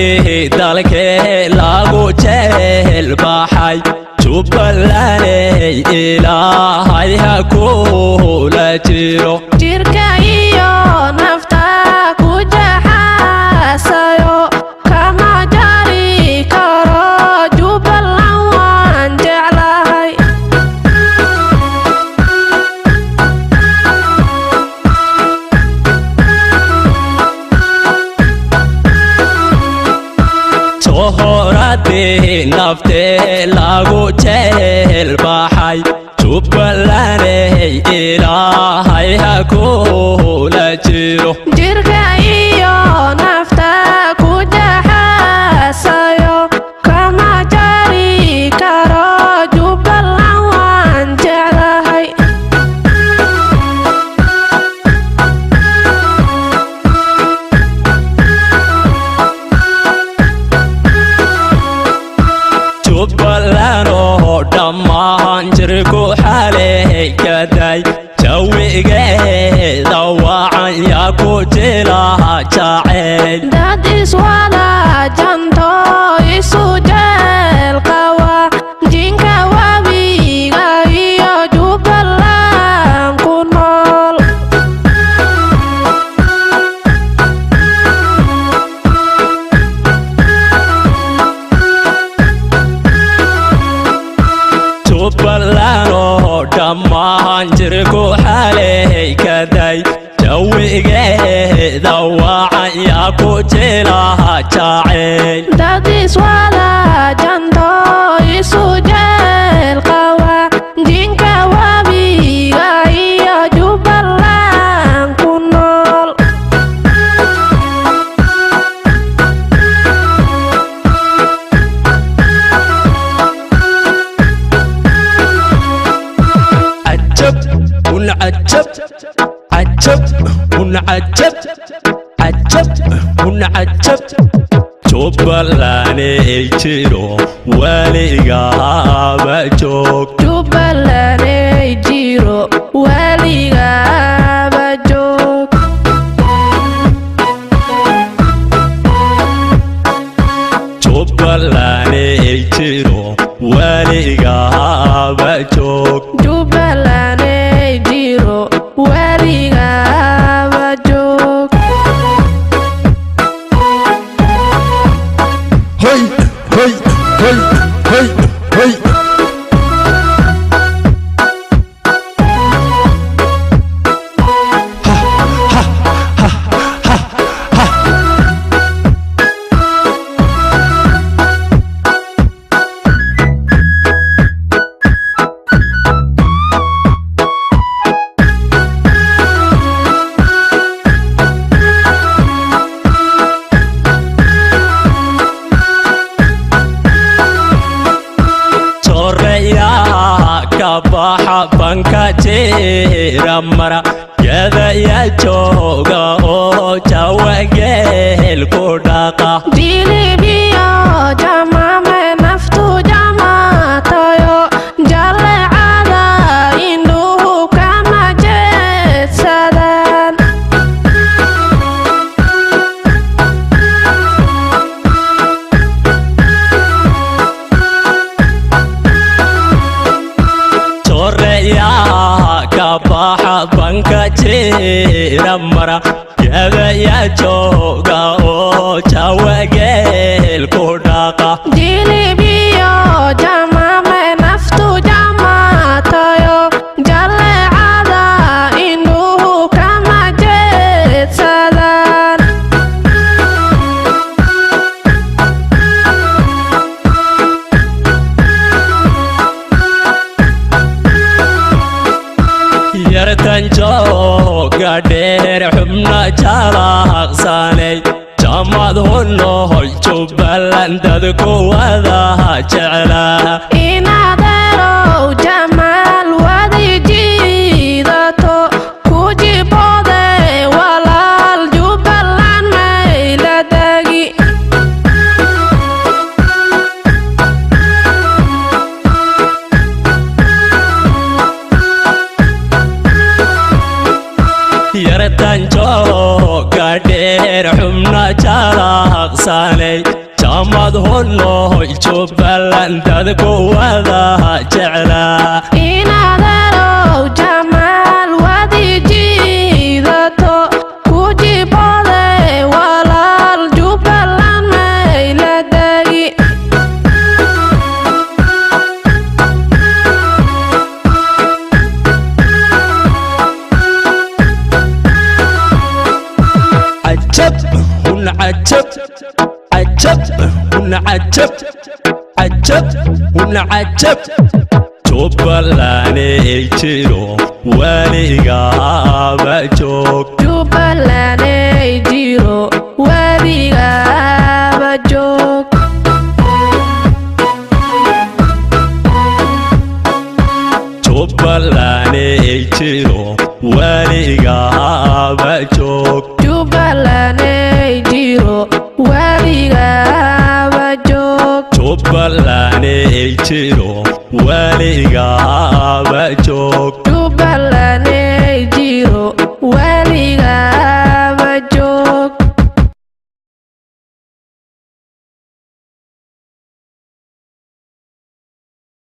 dowladii dalkee lagu jecel baxay jubbalaney ilaahay ha kula jiro jirka iyo nafta ku jaxaasayo kama jari karo jubbaland waan jeclahay sohoradii naftee lagu jecel baxay jubbalaney ilaahay ha kula jiro jirka iyo nafta ku jaxaasayo kama jari karo jubbaland waan jeclahay jubbaland oo dhammaan jirku xalay kaday jawigeeda wacan yaa ku jilaha jacayl dad iswada janto isu jecel qawa jinka wabiga iyo jubbaland ku nool jubbaland oo dhammaan jirku xalay kaday jawigeeda wacan yaa ku jilaha jacayl dad iswada janto isu jecel qawa jinka wabiga iyo jubbaland ku nool عجب jubbalaney jiro weligaaba joog jubbalaney jiro weligaaba joog jubbalaney jiro weligaaba joog jubbalaney jiro weligaaba joog hey hey hey hey hey kabaxa banka jira mara yada ya jooga oo jawageel ku dhaqa jilibiyo jamame naftu jamaatayo jalecada indhuhu kama jeedsadaan kabaxa banka jira mara yada ya jooga oo jawageel ku dhaqa jilibiyo jamame naftu jamaatayo jalecada indhuhu kama jeedsadaan yartan jooga dheer xubna jalaqsanay jamad hunohoy jubbaland dadku wadaha jeclaa inadeerow jamaal wadi jiidato ku jibode walaal jubbaland mayla degi yartan jooga dheer قادر حمنا جلاقساني جامد هنو جبلان دادكو وذا جعلا إنا دارو جمال ودي جيدتو كوجي بودي ولا الجبلان ميلدي عجب ونعجب عجب ونعجب عجب ونعجب جبلاني جيرو وليغا بجوك جبلاني جيرو وليغا بجوك جبلاني جيرو وليغا بجوك جبلاني جيرو وليغا بجوك جبلاني جيرو وليغا بجوك جبلاني جيرو